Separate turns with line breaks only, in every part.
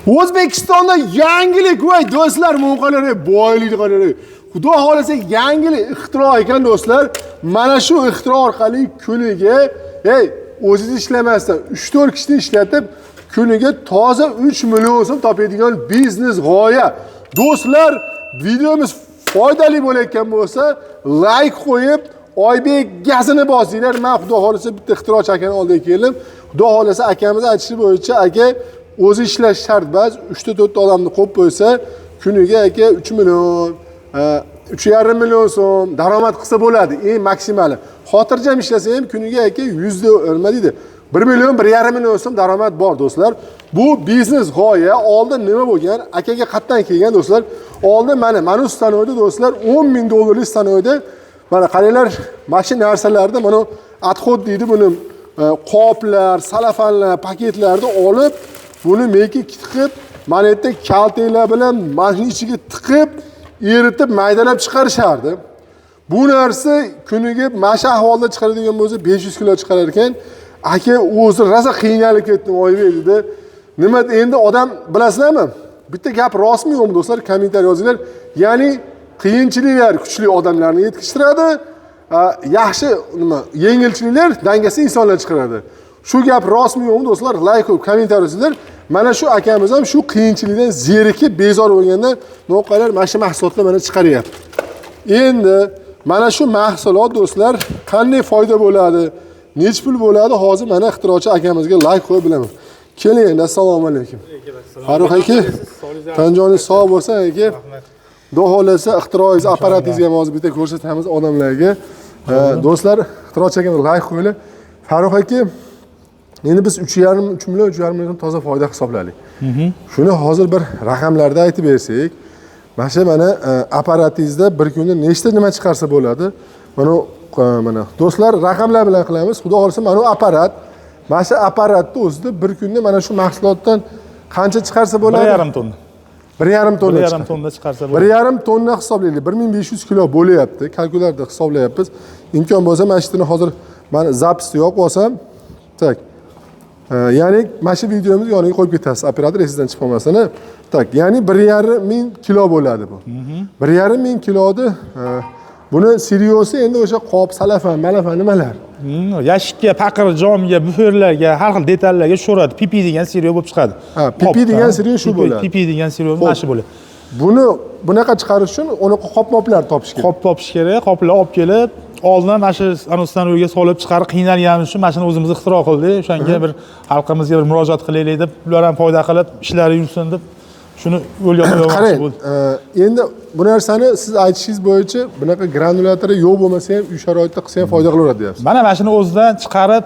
O'zbekistonda yangilik voy do'stlar, muqallarga boylik qarang. Xudo xolasa yangilik ixtiro ekan do'stlar. Mana shu ixtiro orqali kuniga, o'zingiz ishlamasdan 3-4 kishini ishlatib, kuniga toza 3 million so'm topadigan biznes g'oya. Do'stlar, videomiz foydali bo'layotgan bo'lsa, like qo'yib, Oybek gazini bosinglar. Men xudo xolasa bitta ixtirochi akani oldiga keldim. Xudo xolasa akamiz aytishi bo'yicha aka o'zi ishlash shart emas, 3-4 ta odamni qo'yib qo'ysa, kuniga aka 3 million, 3,5 million so'm daromad qilsa bo'ladi, eng maksimali. Xotirjam ishlasa ham kuniga aka 100 nima deydi? 1 million, 1,5 million so'm daromad bor do'stlar. Bu biznes g'oya. Oldin nima bo'lgan? Akaga qatdan kelgan do'stlar. Oldin mana stanoyda do'stlar 10 ming dollarlik stanoyda mana qaranglar, mashina narsalarda mana adxod deydi buni qoplar, salafanlar, paketlarni olib, buni meki tiqib, mana yerda kaltanglar bilan mashina ichiga tiqib, eritib, maydalab chiqarishardi. Bu narsa kuniga masha ahvolda chiqaradigan bo'lsa 500 kilo chiqarar ekan. Aka o'zi rosa qiynalib ketdim Oybek dedi. Nima endi odam bilasizlarmi? Bitta gap rostmi yo'qmi do'stlar? Kommentariy yozinglar. Ya'ni qiyinchiliklar kuchli odamlarni yetkazishtiradi, yaxshi yengilchiliklar dangasa insonlar chiqaradi. Shu gap rostmi yo'qmi do'stlar? Like qo'yib, kommentariy yozinglar. Mana shu akamiz ham shu qiyinchilikdan zerikib, bezor bo'lganda noqalar mana shu mahsulotlar mana chiqaryapti. Endi mana shu mahsulot do'stlar qanday foyda bo'ladi, nechta pul bo'ladi, hozir mana ixtirochi akamizga like qo'yib bilaman. Keling endi, assalomu alaykum. Farruh aka, tanjoningiz sog' bo'lsin aka. Xudo xolasa ixtiroingiz, apparatingizni ham hozir bitta ko'rsatamiz odamlarga. Do'stlar, ixtirochi akamizga like qo'yinglar. Farruh aka, endi biz 3,5 million toza foyda hisobladik. Shuni hozir bir raqamlarda aytib bersak, mana apparatingizda bir kunda nechta nima chiqarsa bo'ladi? Mana do'stlar, raqamlar bilan qilamiz. Xudo xolasa mana bu apparat, mana shu apparatni o'zida bir kunda mana shu mahsulotdan qancha chiqarsa bo'ladi?
1,5 tonna.
1,5 tonna.
1,5 tonna chiqarsa bo'ladi.
1,5 tonna hisoblaylik. 1500 kilo bo'lyapti. Kalkulyatorda hisoblayapmiz. Imkon bo'lsa mana shuni hozir men zapisni yoqib olsam, tak. Ya'ni mana shu videomizni yoniga qo'yib ketasiz. Operator esingizdan chiqib qolmasin. Tak, ya'ni 1,5 ming kilo bo'ladi bu. 1,5 ming kiloni buni seriosi endi o'sha qop, salafan, malafan nimalar?
Yashikka, paqir, jomga, buferlarga, har xil detallarga tushiradi. Pipi degan seriyo bo'lib chiqadi.
Pipi degan seriyo shu bo'ladi.
Pipi degan seriyo mana shu bo'ladi.
Buni bunaqa chiqarish uchun uni qop-moplar topish kerak.
Qop topish kerak, qoplar olib kelib, oldin mana shu anusdan solib chiqarib qiynalganimiz uchun mashina o'zimiz ixtiro qildik. O'shanga bir xalqimizga bir murojaat qilaylik deb, ular ham foyda qilib, ishlari yursin deb shuni yo'lga qo'ymoqchi bo'ldik.
Endi bu narsani siz aytishingiz bo'yicha bunaqa granulyatori yo'q bo'lmasa ham uy sharoitida qilsa ham foyda qilaveradi deyapsiz.
Mana mashina o'zidan chiqarib,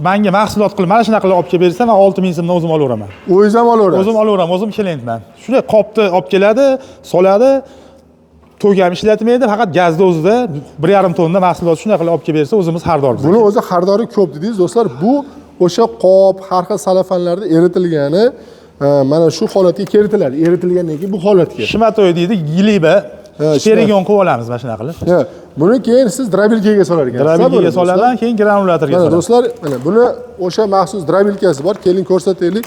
menga mahsulot qilib, mana shunaqa qilib olib kelib bersa, men 6000 so'mdan o'zim olaveraman.
O'zingiz ham olaverasiz?
O'zim olaveraman, o'zim kliyentman. Shunday qopni olib keladi, soladi. To'gam ishlatmaydi, faqat gazda o'zida 1,5 tonna mahsulot shunday qilib olib kelib bersa, o'zimiz xaridormiz.
Buni o'zi xaridori ko'p dedingiz do'stlar. Bu o'sha qop, har xil salafanlarda eritilgani mana shu holatga kiritiladi. Eritilgandan keyin bu holatga.
Shimatoy deydi, giliba, perigon qilib olamiz mana shunaqa qilib.
Buni keyin siz drabilkaga solar ekansiz.
Drabilkaga solaman, keyin granulyatorga solaman.
Do'stlar, mana buni o'sha maxsus drabilkasi bor. Keling ko'rsataylik.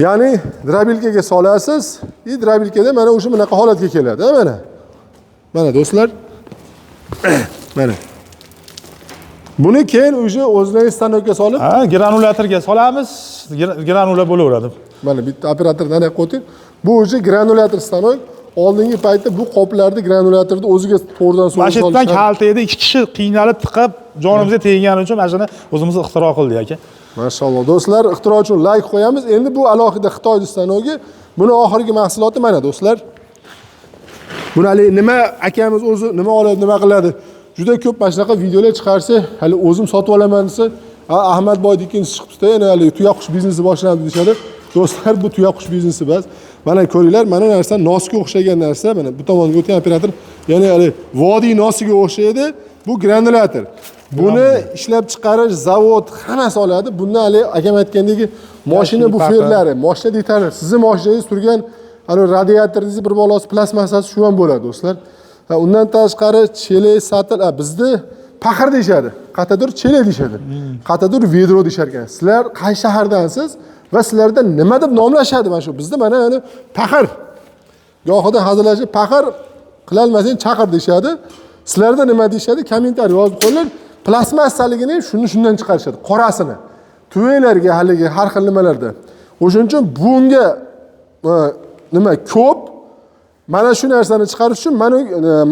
Ya'ni drabilkaga solasiz, drabilkada mana o'sha bunaqa holatga keladi, mana. Mana do'stlar. Mana. Buni keyin o'sha o'zingiz stanokka solib,
granulyatorga solamiz, granula bo'laveradi.
Mana bitta operatordan qo'ying. Bu o'sha granulyator stanok. Oldingi paytda bu qoplarni granulyatorda o'ziga to'g'ridan solib
solish. Mashinadan kaltaydi, 2 kishi qiynalib tiqib, jonimizga tegani uchun mashina o'zimiz ixtiro qildik aka.
Mashalloh do'stlar, ixtiro uchun like qo'yamiz. Endi bu alohida Xitoy stanogi. Buni oxirgi mahsuloti mana do'stlar. Buni hali nima akamiz o'zi nima oladi, nima qiladi? Juda ko'p mana shunaqa videolar chiqarsa, hali o'zim sotib olaman desa, Ahmadboy ikkinchisi chiqibdi, yana hali tuyaqush biznesi boshlandi deyshadi. Do'stlar, bu tuyaqush biznesi emas. Mana ko'ringlar, mana narsa nosga o'xshagan narsa. Mana bu tomonga o'tgan operator, ya'ni hali vodiy nosiga o'xshaydi. Bu granulyator. Buni ishlab chiqarish zavod hammasi oladi. Bunda hali akam aytgandagi mashina buferlari, mashina detali, sizning mashinangiz turgan radiatoringiz bir balosi plastmassasi shu ham bo'ladi do'stlar. Undan tashqari chelak, satil, bizda paqir deyshadi. Qatadur chelak deyshadi. Qatadur vedro deyshar ekan. Sizlar qaysi shahardansiz? va sizlarda nima deb nomlashadi mana shu. Bizda mana yani paqir. Gohida hazillashib paqir qilolmasang chaqir deyshadi. Sizlarda nima deyshadi? Kommentariy yozib qo'yinglar. Plastmassaligini shundan chiqarishadi, qorasini. Tuvaylarga haligi har xil nimalarda. O'shuning uchun bunga nima ko'p mana shu narsani chiqarish uchun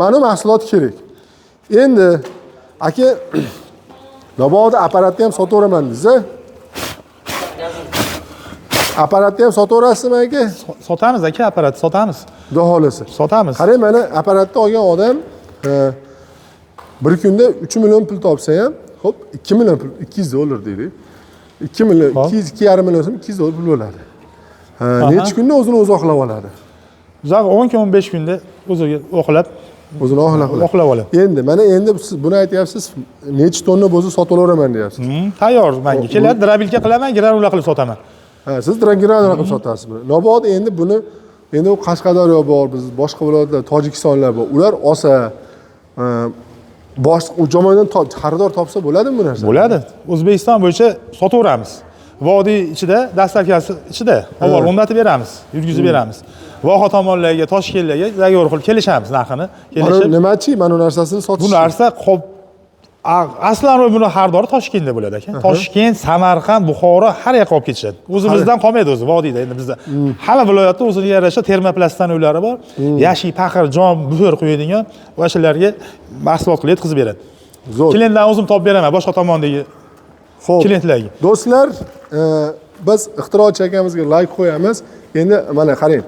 mana mahsulot kerak. Endi aka Nobod apparatni ham sotaveraman desa. Apparatni ham sotaverasizmi aka?
Sotamiz aka, apparat sotamiz.
Xudo xolasa.
Sotamiz.
Qarang, mana apparatni olgan odam bir kunda 3 million pul topsa ham, xo'p, 2 million pul, 200 dollar deylik. 2 million, 2,5 million so'm 200 dollar pul bo'ladi. Necha kunda o'zini o'zi oqlab oladi?
Uzoq 10 kun 15 kunda o'ziga oqlab oladi.
Endi siz buni aytyapsiz, necha tonna bo'zi sotib olaveraman deyapsiz.
Tayyor menga keladi, drabilka qilaman, granula qilib sotaman.
Siz granula qilib sotasiz buni. Nobod endi buni u Qashqadaryo bor, biz boshqa viloyatlar, Tojikistonlar bor. Ular olsa boshqa u joydan xaridor topsa bo'ladimi bu narsa?
Bo'ladi. O'zbekiston bo'yicha sotaveramiz. Vodiy ichida, dastavkasi ichida avval o'rnatib beramiz, yurgizib beramiz. Voha tomonlarga, Toshkentlarga zayor qilib kelishamiz narxini.
Kelishib. Nimachi, mana bu narsasini sotish.
Bu narsa aslan buni xaridori Toshkentda bo'ladi aka. Toshkent, Samarqand, Buxoro har yoqqa olib ketishadi. O'zimizdan qolmaydi o'zi vodiyda. Endi bizda hamma viloyatda o'ziga yarasha termoplastdan uylari bor. Yashil, paqir, jon, buxor qo'yadigan va shularga mahsulotlar yetkazib beradi. Klientlarni o'zim topib beraman, boshqa tomondagi klientlarga.
Do'stlar, biz ixtirochi akamizga like qo'yamiz. Endi mana qarang.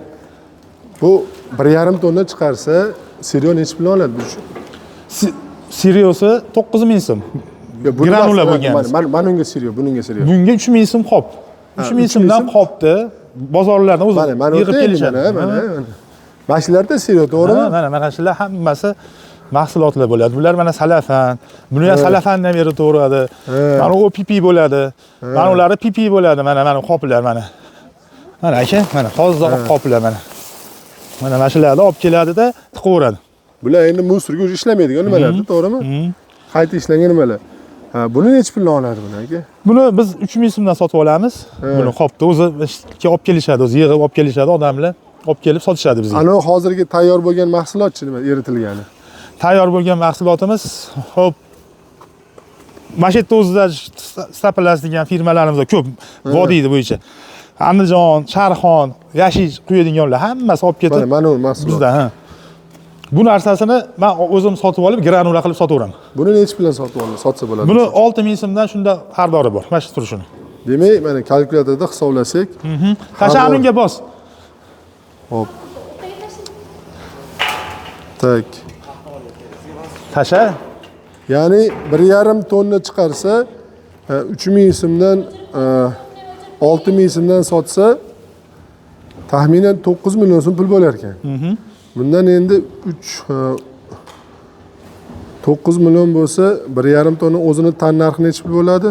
Bu 1,5 tonna chiqarsa, Sirio necha pul oladi bu?
Siriosi 9000 so'm. Granula bo'lgan.
Mana unga Sirio, buningga Sirio.
Bunga 3000 so'm qop. 3000 so'mdan qopdi. Bozorlardan o'zi yig'ib kelishadi. Mana shularda Sirio, to'g'rimi? Mana shular hammasi mahsulotlar bo'ladi. Bular mana salafan. Buni ham salafandan berib to'g'radi. Mana u pipi bo'ladi. Mana ulari pipi bo'ladi. Mana qoplar mana. Mana aka, mana hozir qoplar mana. Mana shularni olib keladi-da, tiqaveradi.
Bular endi musorga ishlamaydigan nimalarda, to'g'rimi? Qayta ishlangan nimalar. Buni necha puldan oladi buni aka?
Buni biz 3000 so'mdan sotib olamiz. Buni qopda o'zi olib kelishadi, o'zi yig'ib olib kelishadi odamlar, olib kelib sotishadi bizga.
Ana hozirgi tayyor bo'lgan mahsulotchi nima eritilgani?
Tayyor bo'lgan mahsulotimiz, xo'p, mana shu yerda o'zida Staples degan firmalarimiz ko'p vodiyda bo'yicha. Andijon, Sharxon, Yashil quyadiganlar hammasi olib ketib.
Mana bu mahsulot.
Bizda, ha. Bu narsasini men o'zim sotib olib, granula qilib sotaveraman.
Buni necha puldan sotsa bo'ladi?
Buni 6000 so'mdan shunda xaridori bor, mana shu turishini.
Demak, mana kalkulyatorda hisoblasak,
Tashanunga bos.
Hop. Tak.
Tasha.
Ya'ni 1,5 tonna chiqarsa, 3000 so'mdan 6000 so'mdan sotsa, taxminan 9 million so'm pul bo'lar ekan. Bundan endi 9 million bo'lsa, 1,5 tonna o'zini tan narxi necha pul bo'ladi?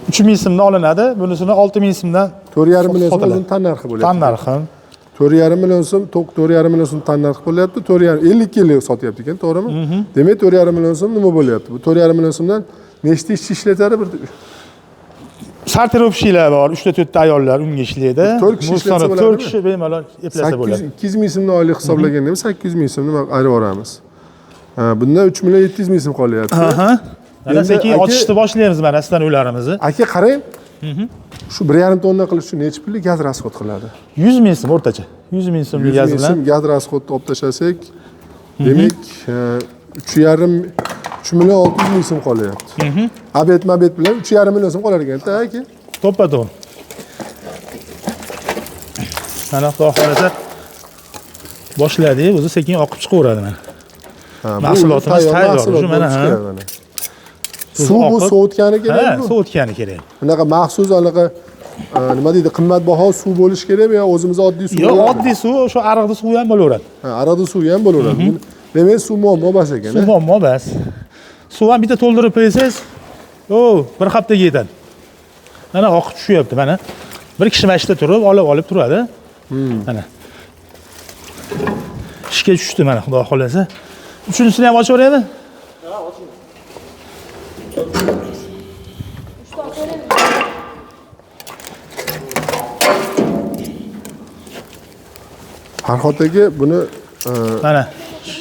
3000 so'mdan olinadi. Bunisini 6000 so'mdan
4,5 million so'm o'zini tan narxi bo'lyapti.
Tan narxi.
4,5 million so'm, 4,5 million so'm tan narxi bo'lyapti. 4,5 50 yil sotyapti ekan, to'g'rimi? Demak, 4,5 million so'm nima bo'lyapti? Bu 4,5 million so'mdan nechta ishchi ishlatadi bir
sarterovchilar bor, 3-4 ayollar unga ishlaydi.
4 kishi ishlatsa bo'ladi.
4 kishi bemalol eplasa bo'ladi.
200 ming so'mni oylik hisoblaganda 800 ming so'mni ayirib yuboramiz. Bundan 3 million 700 ming so'm qolyapti.
Mana sekin ochishni boshlaymiz mana sizdan uylarimizni.
Aka qarang. Shu 1,5 tonna qilish uchun necha pullik gaz rasxod qiladi?
100 ming so'm o'rtacha. 100 ming so'mlik gaz bilan
gaz rasxodni olib tashlasak, demak 3 million 600 ming so'm qolyapti. Abet bilan 3,5 million so'm qolar ekan-da aka.
To'ppa-to'g'ri. Mana xudo xolasa boshladik, o'zi sekin oqib chiqaveradi mana. Mahsulotimiz tayyor, shu mana.
Suv bu sovutgani kerakmi?
Ha, sovutgani kerak.
Bunaqa maxsus anaqa nima deydi, qimmatbaho suv bo'lish kerakmi yo o'zimiz oddiy suv?
Yo'q, oddiy suv, o'sha ariqda suv ham bo'laveradi.
Ha, ariqda suv ham bo'laveradi. Demak, suv muammo bas ekan.
Suv muammo bas. Suv ham bitta to'ldirib qo'ysangiz, bir haftaga yetadi. Mana oqib tushyapti mana. Bir kishi mashina turib, olib turadi. Mana. Ishga tushdi mana, xudo xolasa. Uchinchisini ham ochaveraymi? Ha, oching.
Farhod aka buni
Mana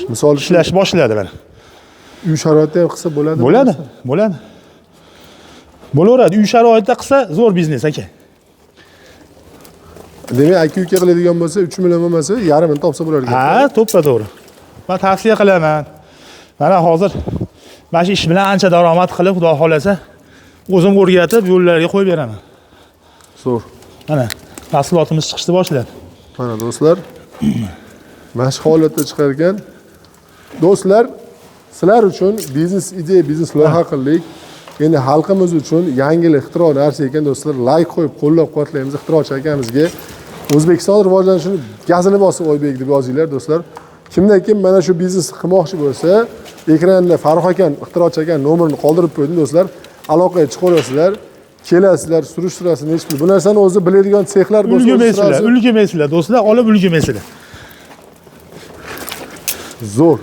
misol uchun
ishlash boshladi mana.
uy sharoitida ham qilsa bo'ladimi?
Bo'ladi, bo'ladi. Bo'laveradi. Uy sharoitida qilsa zo'r biznes aka.
Demak, aka-uka qiladigan bo'lsa 3 million bo'lmasa, yarmini topsa bo'lar ekan.
Ha, to'ppa-to'g'ri. Men tavsiya qilaman. Mana hozir mana shu ish bilan ancha daromad qilib, Xudo xolasa, o'zim o'rgatib yo'llarga qo'yib beraman.
Zo'r.
Mana mahsulotimiz chiqishni boshladi.
Mana do'stlar, mana shu holatda chiqar ekan. Do'stlar, sizlar uchun biznes ideya, biznes loyiha qildik. Endi xalqimiz uchun yangilik, ixtiro narsa ekan do'stlar. Like qo'yib, qo'llab-quvvatlaymiz ixtirochi akamizga. O'zbekiston rivojlanishini gazini bosib Oybek deb yozinglar do'stlar. Kimdan kim mana shu biznes qilmoqchi bo'lsa, ekranda Farruh akam, ixtirochi akam nomerini qoldirib qo'ydim do'stlar. Aloqaga chiqaverasizlar. Kelasizlar, surishtirasizlar, hech bir bu narsani o'zi biladigan sexlar bo'lsa,
ulgumaysizlar do'stlar, olib ulgumaysizlar.
Zo'r.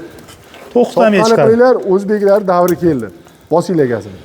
To'xtamay chiqadi.
Qilinglar, o'zbeklar davri keldi. Bosinglar gazini.